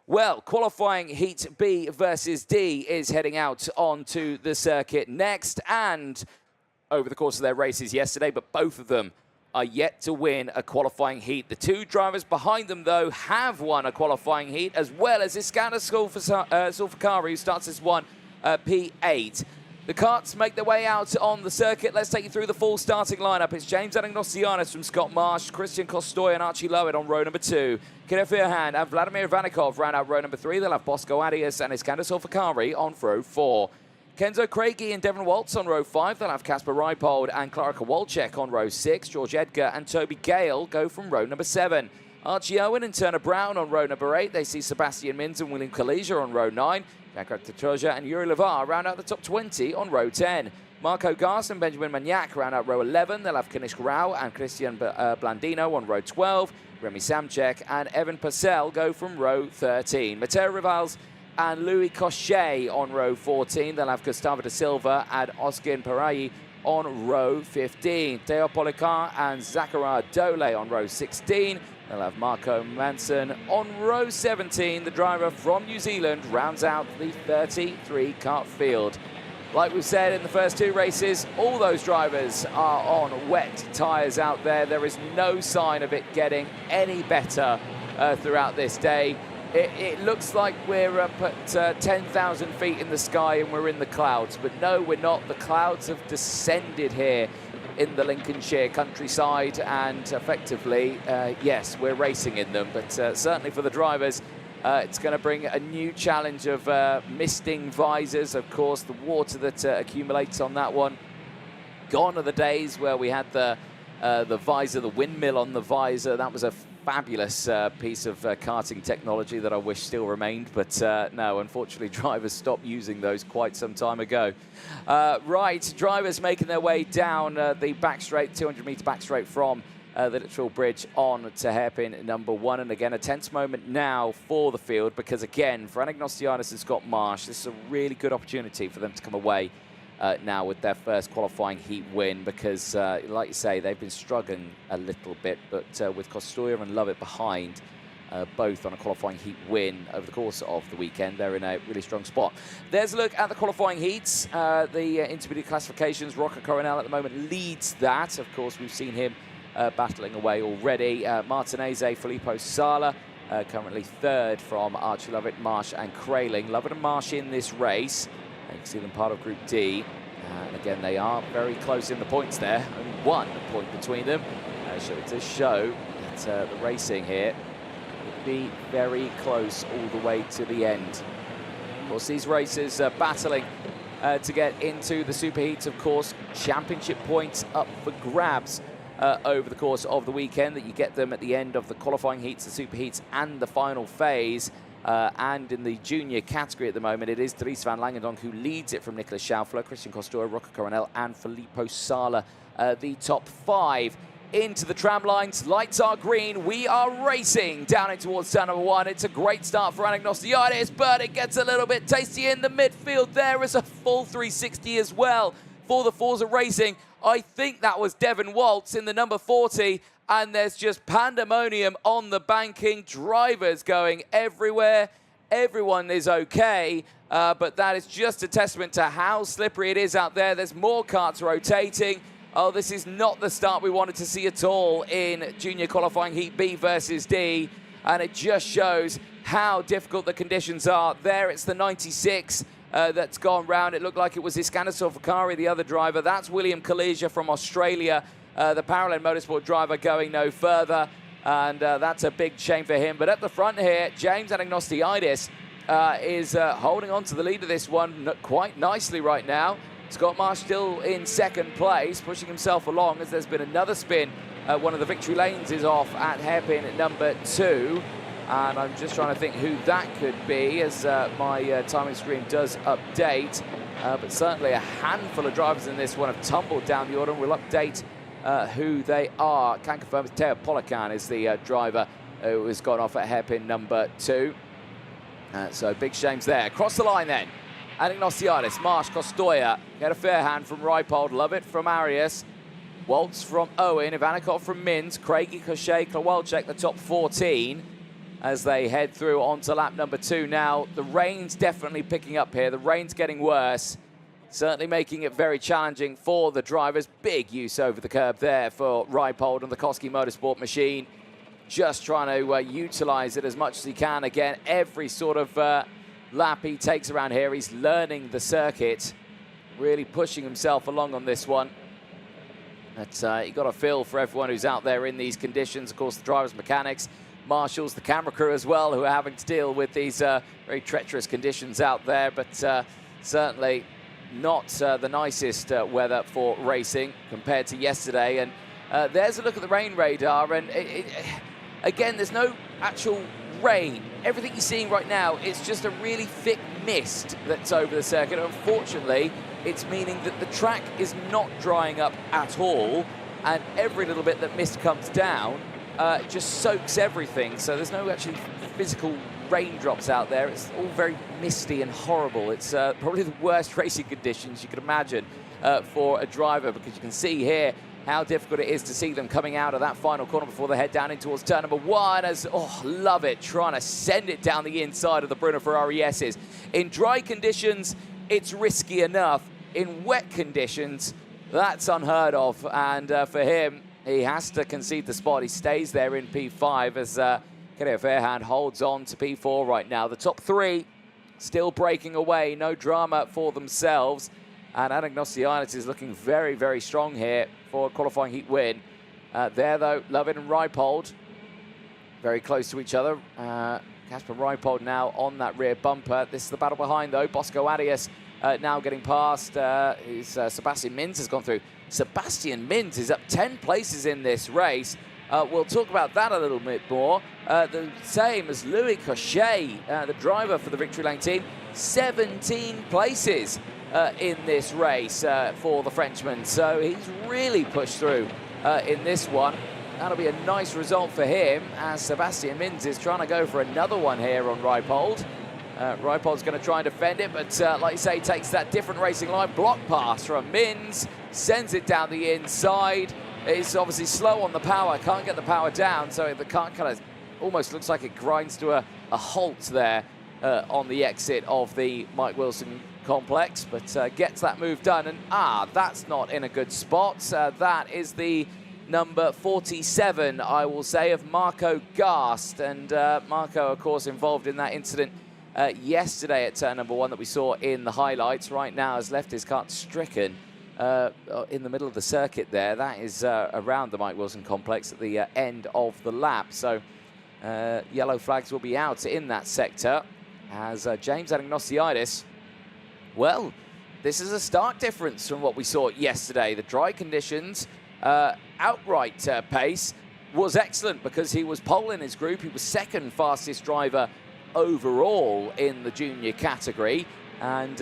Well, qualifying Heat B versus D is heading out onto the circuit next, and over the course of their races yesterday, but both of them are yet to win a qualifying heat. The two drivers behind them, though, have won a qualifying heat, as well as Iskandar Zulfikari, who starts as P8. The karts make their way out on the circuit. Let's take you through the full starting lineup. It's James Anagnostianis from Scott Marsh, Christian Kostoy and Archie Lowitt on row number 2. Kenneth Firhan and Vladimir Vanikov round out row number 3. They'll have Bosco Arias and Iskandar Zulfikari on row 4. Kenzo Craigie and Devon Waltz on row 5. They'll have Kasper Reipold and Klara Kowalczyk on row 6. George Edgar and Toby Gale go from row number 7. Archie Owen and Turner Brown on row number 8. They see Sebastian Mins and William Kalija on row 9. Jakob Tetroja and Yuri Levar round out the top 20 on row 10. Marco Gars and Benjamin Magnac round out row 11. They'll have Kanishk Rao and Christian Blandino on row 12. Remy Samchek and Evan Purcell go from row 13. Matteo Rivals and Louis Cochet on row 14. They'll have Gustavo da Silva and Oskin Parai on row 15. Theo Policar and Zachara Dole on row 16. They'll have Marco Manson on row 17. The driver from New Zealand rounds out the 33 kart field. Like we've said in the first two races, all those drivers are on wet tyres out there. There is no sign of it getting any better throughout this day. It looks like we're up at 10,000 feet in the sky and we're in the clouds, but no, we're not. The clouds have descended here in the Lincolnshire countryside, and effectively, yes, we're racing in them, but certainly for the drivers, it's going to bring a new challenge of misting visors. Of course, the water that accumulates on that one. Gone are the days where we had the visor, the windmill on the visor. That was a fabulous piece of karting technology that I wish still remained, but no, unfortunately, drivers stopped using those quite some time ago. Right, drivers making their way down the back straight, 200-meter back straight from the Litchfield Bridge on to hairpin number 1. And again, a tense moment now for the field, because again, for Anagnostianis and Scott Marsh, this is a really good opportunity for them to come away now with their first qualifying heat win, because like you say, they've been struggling a little bit, but with Kostoya and Lowitt behind, both on a qualifying heat win over the course of the weekend, they're in a really strong spot. There's a look at the qualifying heats. The intermediate classifications, Rocco Coronel at the moment leads that. Of course, we've seen him battling away already. Martinez, Filippo Sala, currently third from Archie Lowitt, Marsh and Kraling. Lowitt and Marsh in this race. You can see them part of Group D. And again, they are very close in the points there. Only 1 point between them. So it does show that the racing here will be very close all the way to the end. Of course, these races are battling to get into the superheats. Of course, championship points up for grabs over the course of the weekend, that you get them at the end of the qualifying heats, the superheats, and the final phase. And in the junior category at the moment, it is Dries van Langendonk who leads it from Nicolas Schaufler, Christian Costoya, Rocco Coronel, and Filippo Sala, the top 5. Into the tram lines, lights are green. We are racing down in towards turn number 1. It's a great start for Anagnostianis, but it gets a little bit tasty in the midfield. There is a full 360 as well for the Forza Racing. I think that was Devon Waltz in the number 40, and there's just pandemonium on the banking. Drivers going everywhere. Everyone is okay, but that is just a testament to how slippery it is out there. There's more karts rotating. Oh, this is not the start we wanted to see at all in Junior Qualifying Heat B versus D, and it just shows how difficult the conditions are. There it's the 96 that's gone round. It looked like it was Iskandar Zulfikari, the other driver. That's William Kalija from Australia, the Parallel Motorsport driver, going no further, and that's a big shame for him. But at the front here, James Anagnostianis is holding on to the lead of this one quite nicely right now. Scott Marsh still in second place, pushing himself along as there's been another spin. One of the victory lanes is off at hairpin number 2. And I'm just trying to think who that could be as my timing screen does update. But certainly a handful of drivers in this one have tumbled down the order, and we'll update who they are. Can confirm Teo Polican is the driver who has gone off at hairpin number 2. So big shames there. Across the line then. Anagnostianis, Marsh, Kostoya. Get a fair hand from Reipold, Lowitt from Arias. Waltz from Owen, Ivanikov from Mins, Craigie, Cochet, Kowalczyk, the top 14. as they head through onto lap number 2 now. The rain's definitely picking up here. The rain's getting worse, certainly making it very challenging for the drivers. Big use over the curb there for Reipold and the Koski Motorsport machine. Just trying to utilize it as much as he can. Again, every sort of lap he takes around here, he's learning the circuit, really pushing himself along on this one. But you got a feel for everyone who's out there in these conditions. Of course, the drivers, mechanics, marshals, the camera crew as well, who are having to deal with these very treacherous conditions out there. But certainly not the nicest weather for racing compared to yesterday. And there's a look at the rain radar. And again, there's no actual rain. Everything you're seeing right now, it's just a really thick mist that's over the circuit. Unfortunately, it's meaning that the track is not drying up at all, and every little bit that mist comes down just soaks everything. So there's no actually physical raindrops out there. It's all very misty and horrible. It's probably the worst racing conditions you could imagine for a driver, because you can see here how difficult it is to see them coming out of that final corner before they head down in towards turn number 1 as, oh, love it, trying to send it down the inside of the Bruno Ferrari S's. In dry conditions, it's risky enough. In wet conditions, that's unheard of. And for him, he has to concede the spot. He stays there in P5 as Kirill Fairhand holds on to P4 right now. The top 3 still breaking away, no drama for themselves. And Anagnostionis is looking very, very strong here for a qualifying heat win. There, though, Lovett and Reipold very close to each other. Casper Reipold now on that rear bumper. This is the battle behind, though. Bosco Arias now getting past. Sebastian Mins has gone through. Sebastian Mins is up 10 places in this race. We'll talk about that a little bit more. The same as Louis Cochet, the driver for the Victory Lane team. 17 places in this race for the Frenchman. So he's really pushed through in this one. That'll be a nice result for him, as Sebastian Mins is trying to go for another one here on Reipold. Reipold's going to try and defend it, but like you say, takes that different racing line. Block pass from Mins, sends it down the inside. It's obviously slow on the power, can't get the power down, so the car kind of almost looks like it grinds to a halt there on the exit of the Mike Wilson complex, but gets that move done. And that's not in a good spot. That is the number 47, I will say, of Marco Gast. And Marco, of course, involved in that incident yesterday at turn number 1 that we saw in the highlights. Right now has left his car stricken in the middle of the circuit there. That is around the Mike Wilson complex at the end of the lap. So yellow flags will be out in that sector as James Anagnostionis, well, this is a stark difference from what we saw yesterday. The dry conditions, outright pace was excellent because he was pole in his group. He was second fastest driver overall in the junior category. And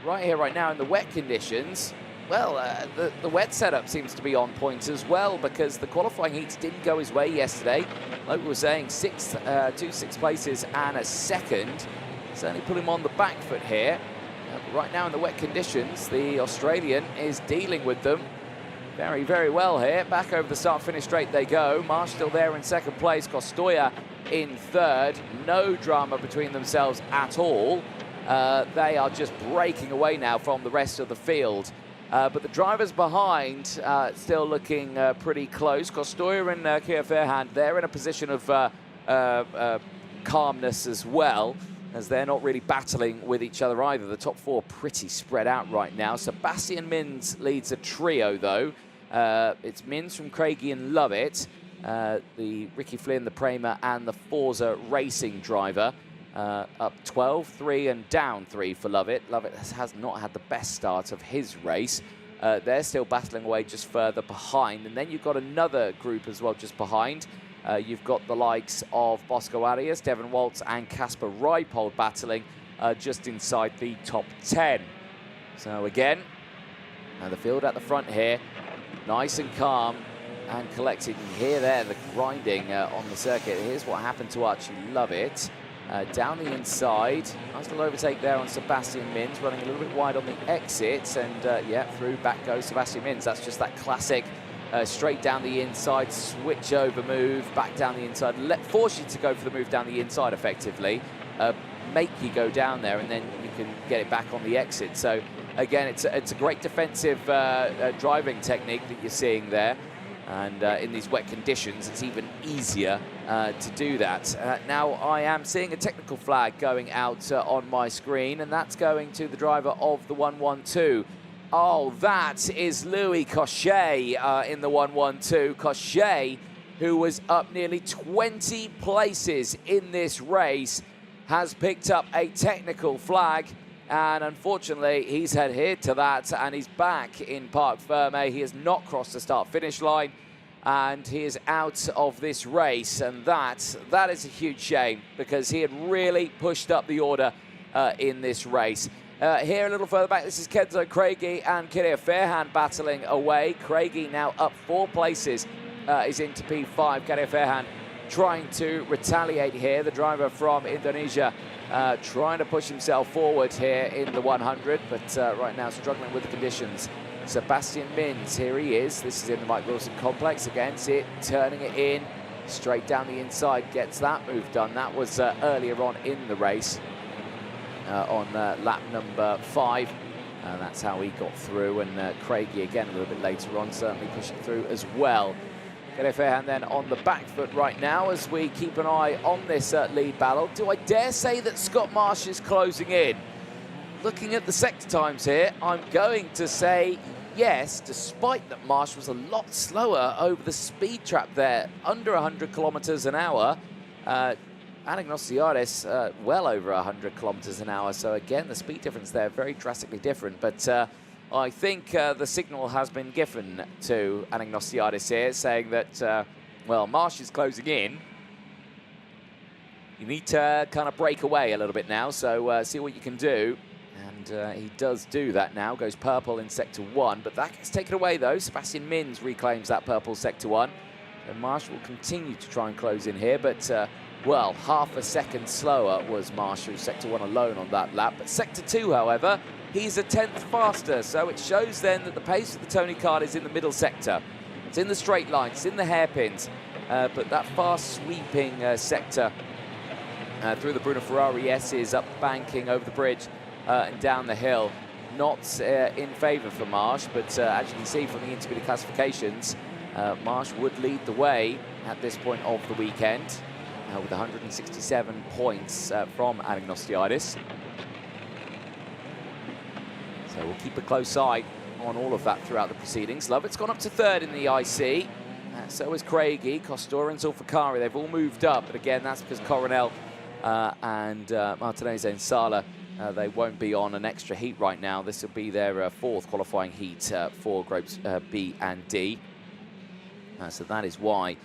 right here, right now, in the wet conditions, well, the wet setup seems to be on point as well, because the qualifying heats didn't go his way yesterday. Like we were saying, 2 6th places and a second. Certainly put him on the back foot here. Right now in the wet conditions, the Australian is dealing with them very, very well here. Back over the start-finish straight they go. Marsh still there in second place. Costoya in third. No drama between themselves at all. They are just breaking away now from the rest of the field. But the drivers behind still looking pretty close. Costoya and Kia Fairhand, they're in a position of calmness as well, as they're not really battling with each other either. The top 4 pretty spread out right now. Sebastian Mins leads a trio, though. It's Mins from Craigie and Lovett, the Ricky Flynn, the Prema, and the Forza Racing driver. Up 12, 3, and down 3 for Lovett. Lovett has not had the best start of his race. They're still battling away just further behind. And then you've got another group as well just behind. You've got the likes of Bosco Arias, Devon Waltz, and Casper Reipold battling just inside the top 10. So again, the field at the front here, nice and calm and collected. You hear there the grinding on the circuit. Here's what happened to Archie Lovett. Down the inside, nice little overtake there on Sebastian Mins, running a little bit wide on the exits, and yeah, through back goes Sebastian Mins. That's just that classic straight down the inside, switch over move, back down the inside, force you to go for the move down the inside effectively, make you go down there, and then you can get it back on the exit. So again, it's a great defensive driving technique that you're seeing there. And in these wet conditions, it's even easier to do that. Now, I am seeing a technical flag going out on my screen, and that's going to the driver of the 112. Oh, that is Louis Cochet in the 112. Cochet, who was up nearly 20 places in this race, has picked up a technical flag. And unfortunately, he's adhered to that, and he's back in Parc Ferme. He has not crossed the start-finish line, and he is out of this race. And that is a huge shame, because he had really pushed up the order in this race. Here a little further back, this is Kenzo Craigie and Kyria Fairhand battling away. Craigie now up 4 places, is into P5. Kyria Fairhand trying to retaliate here. The driver from Indonesia trying to push himself forward here in the 100, but right now struggling with the conditions. Sebastian Mins, here he is. This is in the Mike Wilson complex. Again, see it, turning it in, straight down the inside, gets that move done. That was earlier on in the race on lap number 5. That's how he got through, and Craigie again a little bit later on, certainly pushing through as well. Kyria Fairhand then on the back foot right now as we keep an eye on this lead battle. Do I dare say that Scott Marsh is closing in? Looking at the sector times here, I'm going to say yes, despite that Marsh was a lot slower over the speed trap there, under 100 kilometers an hour. Anagnostiadis well over 100 kilometers an hour. So again, the speed difference there very drastically different. But I think the signal has been given to Anagnostiadis here, saying that, well, Marsh is closing in. You need to kind of break away a little bit now, so see what you can do. And he does do that now, goes purple in Sector 1, but that gets taken away, though. Sebastian Mins reclaims that purple Sector 1. And Marsh will continue to try and close in here, but, well, half a second slower was Marsh through Sector 1 alone on that lap. But Sector 2, however, he's a 10th faster, so it shows then that the pace of the Tony Kart is in the middle sector. It's in the straight line, it's in the hairpins, but that fast sweeping sector through the Bruno Ferrari S's, up banking over the bridge and down the hill, not in favour for Marsh, but as you can see from the intermediate classifications, Marsh would lead the way at this point of the weekend with 167 points from Anagnostiadis. So we'll keep a close eye on all of that throughout the proceedings. Lovett's gone up to 3rd in the IC. So is Craigie, Costor and Zulfikari. They've all moved up, but again, that's because Coronel and Martinez and Sala, they won't be on an extra heat right now. This will be their 4th qualifying heat for groups B and D. So that is why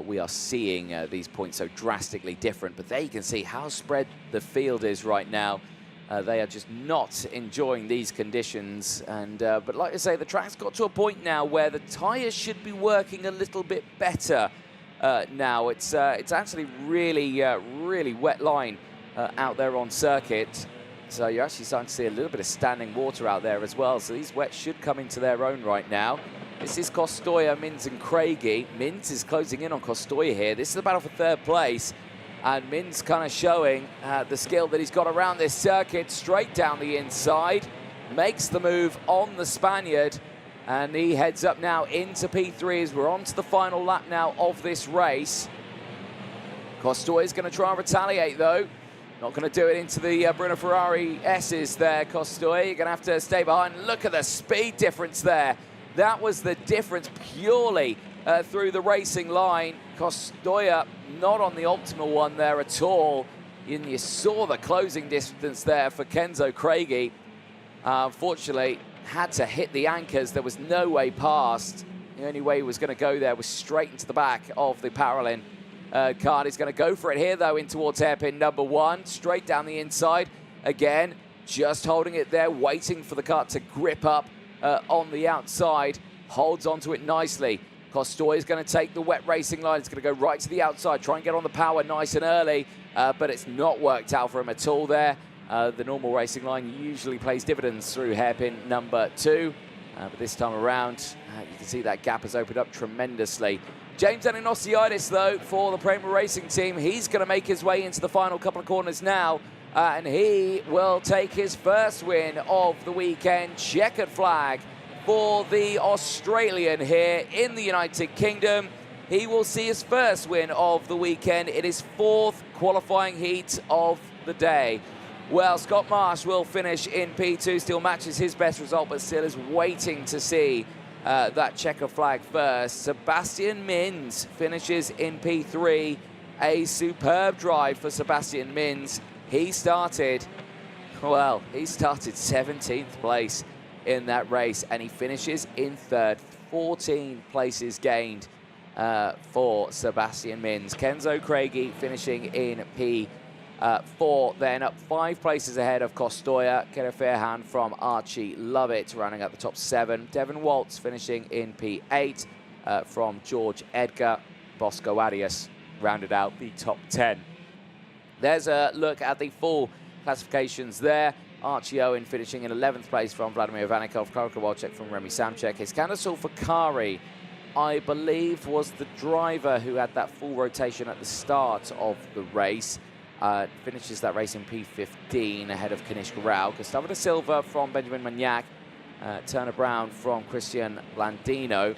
we are seeing these points so drastically different. But there you can see how spread the field is right now. They are just not enjoying these conditions. And but like I say, the track's got to a point now where the tyres should be working a little bit better now. It's actually really wet line out there on circuit. So you're actually starting to see a little bit of standing water out there as well. So these wets should come into their own right now. This is Costoya, Mins and Craigie. Mins is closing in on Costoya here. This is the battle for 3rd place. And Mins kind of showing the skill that he's got around this circuit, straight down the inside, makes the move on the Spaniard, and he heads up now into P3 as we're on to the final lap now of this race. Costoya is going to try and retaliate, though. Not going to do it into the Bruno Ferrari S's there, Costoya. You're going to have to stay behind. Look at the speed difference there. That was the difference purely through the racing line. Costoya not on the optimal one there at all. And you saw the closing distance there for Kenzo Craigie. Unfortunately, had to hit the anchors. There was no way past. The only way he was going to go there was straight into the back of the Parolin car. He's going to go for it here, though, in towards hairpin number 1. Straight down the inside. Again, just holding it there, waiting for the car to grip up on the outside. Holds onto it nicely. Costoya is going to take the wet racing line. It's going to go right to the outside, try and get on the power nice and early, but it's not worked out for him at all there. The normal racing line usually plays dividends through hairpin number 2. But this time around, you can see that gap has opened up tremendously. James Ananosiadis, though, for the Prema Racing team, he's going to make his way into the final couple of corners now. And he will take his first win of the weekend. Checkered flag for the Australian here in the United Kingdom. He will see his first win of the weekend in his 4th qualifying heat of the day. Well, Scott Marsh will finish in P2, still matches his best result, but still is waiting to see that checker flag first. Sebastian Mins finishes in P3. A superb drive for Sebastian Mins. He started 17th place in that race, and he finishes in 3rd. 14 places gained for Sebastian Mins. Kenzo Craigie finishing in P4, then up 5 places ahead of Costoya. Get a fair hand from Archie Lovett, running at the top 7. Devon Waltz finishing in P8 from George Edgar. Bosco Arias rounded out the top 10. There's a look at the full classifications there. Archie Owen finishing in 11th place from Vladimir Vanikov. Karol Kowalczyk from Remy Samchek. Iskander Sulfakari, I believe, was the driver who had that full rotation at the start of the race. Finishes that race in P15 ahead of Kanishka Rao. Gustavo da Silva from Benjamin Magnac. Turner Brown from Christian Landino.